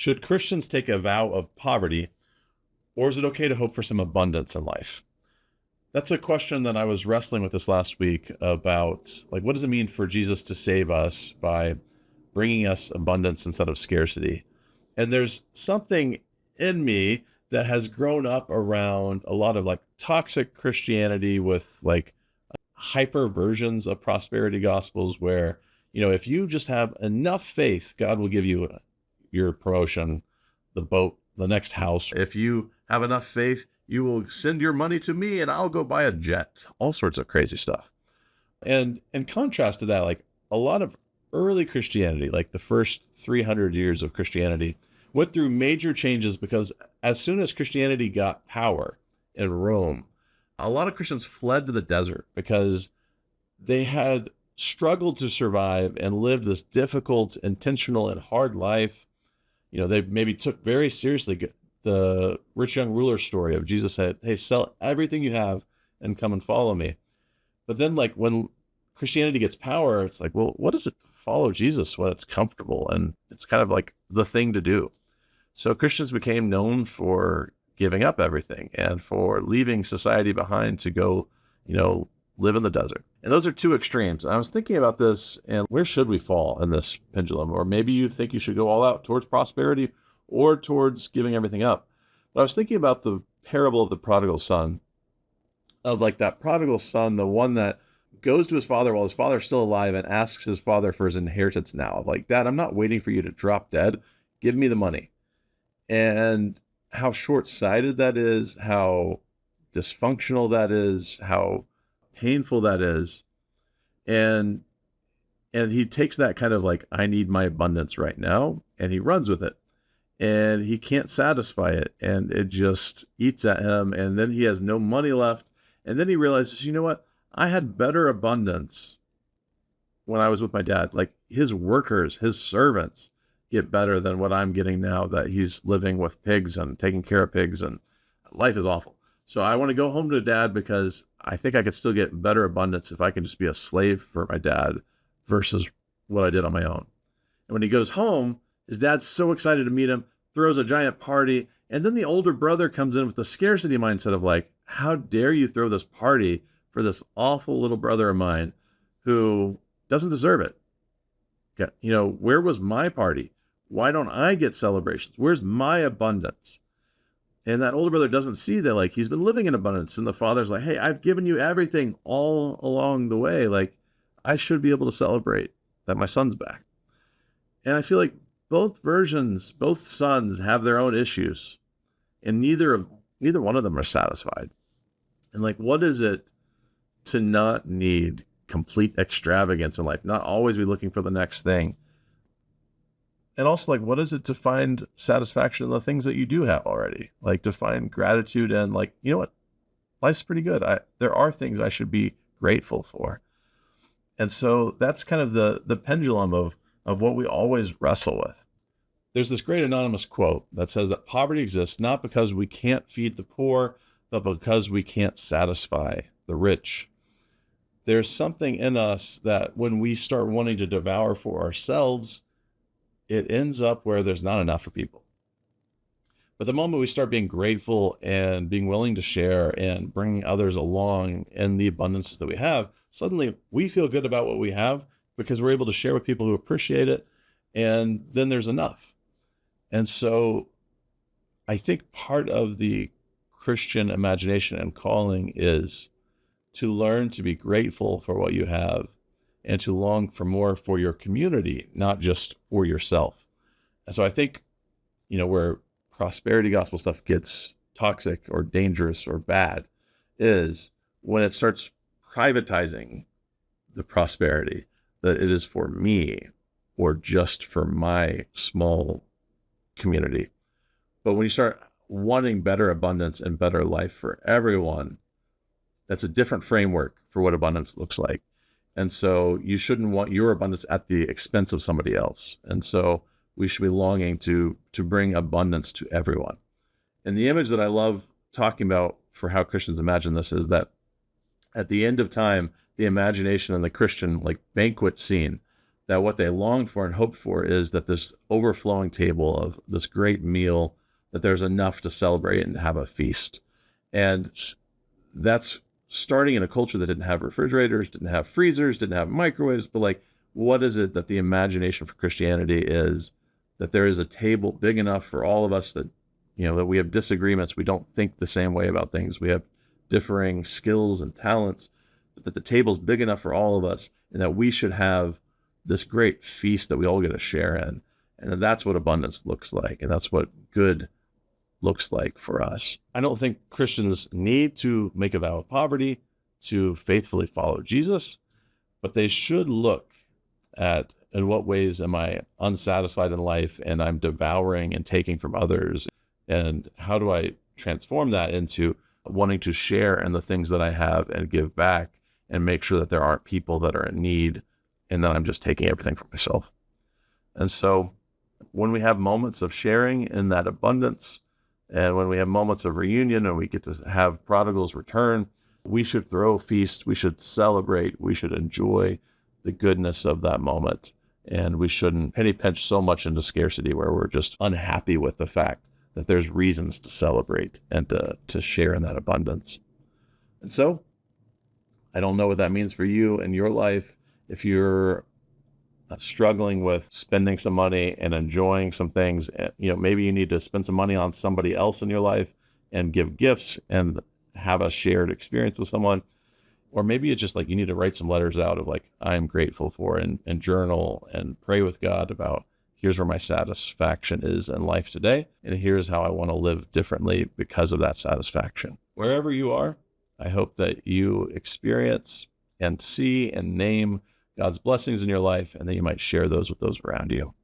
Should Christians take a vow of poverty, or is it okay to hope for some abundance in life? That's a question that I was wrestling with this last week about, like, what does it mean for Jesus to save us by bringing us abundance instead of scarcity? And there's something in me that has grown up around a lot of like toxic Christianity with like hyper versions of prosperity gospels where, if you just have enough faith, God will give you your promotion, the boat, the next house. If you have enough faith, you will send your money to me and I'll go buy a jet, all sorts of crazy stuff. And in contrast to that, like a lot of early Christianity, like the first 300 years of Christianity, went through major changes because as soon as Christianity got power in Rome, a lot of Christians fled to the desert because they had struggled to survive and lived this difficult, intentional, and hard life. They maybe took very seriously the rich young ruler story of Jesus said, hey, sell everything you have and come and follow me. But then like when Christianity gets power, it's like, well, what does it follow Jesus when it's comfortable? And it's kind of like the thing to do. So Christians became known for giving up everything and for leaving society behind to go, live in the desert. And those are two extremes. And I was thinking about this and where should we fall in this pendulum? Or maybe you think you should go all out towards prosperity or towards giving everything up. But I was thinking about the parable of the prodigal son, of like that prodigal son, the one that goes to his father while his father's still alive and asks his father for his inheritance now. Like, Dad, I'm not waiting for you to drop dead. Give me the money. And how short-sighted that is, how dysfunctional that is, how painful that is. And he takes that kind of like, I need my abundance right now, and he runs with it. And he can't satisfy it, and it just eats at him, and then he has no money left. And then he realizes, you know what? I had better abundance when I was with my dad. Like his workers, his servants get better than what I'm getting now that he's living with pigs and taking care of pigs, and life is awful. So I want to go home to dad because I think I could still get better abundance if I can just be a slave for my dad versus what I did on my own. And when he goes home, his dad's so excited to meet him, throws a giant party. And then the older brother comes in with the scarcity mindset of like, how dare you throw this party for this awful little brother of mine who doesn't deserve it? Okay, where was my party? Why don't I get celebrations? Where's my abundance? And that older brother doesn't see that, like, he's been living in abundance. And the father's like, hey, I've given you everything all along the way. Like, I should be able to celebrate that my son's back. And I feel like both versions, both sons have their own issues, and neither one of them are satisfied. And like, what is it to not need complete extravagance in life, not always be looking for the next thing? And also, like, what is it to find satisfaction in the things that you do have already? Like, to find gratitude and like, you know what? Life's pretty good. There are things I should be grateful for. And so that's kind of the pendulum of what we always wrestle with. There's this great anonymous quote that says that poverty exists not because we can't feed the poor, but because we can't satisfy the rich. There's something in us that when we start wanting to devour for ourselves, it ends up where there's not enough for people. But the moment we start being grateful and being willing to share and bringing others along in the abundances that we have, suddenly we feel good about what we have because we're able to share with people who appreciate it. And then there's enough. And so I think part of the Christian imagination and calling is to learn to be grateful for what you have and to long for more for your community, not just for yourself. And so I think, where prosperity gospel stuff gets toxic or dangerous or bad is when it starts privatizing the prosperity, that it is for me or just for my small community. But when you start wanting better abundance and better life for everyone, that's a different framework for what abundance looks like. And so you shouldn't want your abundance at the expense of somebody else. And so we should be longing to bring abundance to everyone. And the image that I love talking about for how Christians imagine this is that at the end of time, the imagination in the Christian like banquet scene, that what they longed for and hoped for is that this overflowing table of this great meal, that there's enough to celebrate and have a feast. And that's starting in a culture that didn't have refrigerators, didn't have freezers, didn't have microwaves, but like, what is it that the imagination for Christianity is? That there is a table big enough for all of us, that, you know, that we have disagreements, we don't think the same way about things, we have differing skills and talents, but that the table's big enough for all of us, and that we should have this great feast that we all get to share in. And that's what abundance looks like, and that's what good looks like for us. I don't think Christians need to make a vow of poverty to faithfully follow Jesus, but they should look at in what ways am I unsatisfied in life and I'm devouring and taking from others, and how do I transform that into wanting to share in the things that I have and give back and make sure that there aren't people that are in need and that I'm just taking everything for myself. And so when we have moments of sharing in that abundance, and when we have moments of reunion and we get to have prodigals return, we should throw feasts, we should celebrate, we should enjoy the goodness of that moment. And we shouldn't penny pinch so much into scarcity where we're just unhappy with the fact that there's reasons to celebrate and to share in that abundance. And so I don't know what that means for you in your life. If you're struggling with spending some money and enjoying some things, you know, maybe you need to spend some money on somebody else in your life and give gifts and have a shared experience with someone. Or maybe it's just like you need to write some letters out of like, I'm grateful for, and journal and pray with God about, here's where my satisfaction is in life today, and here's how I want to live differently because of that satisfaction. Wherever you are, I hope that you experience and see and name God's blessings in your life, and that you might share those with those around you.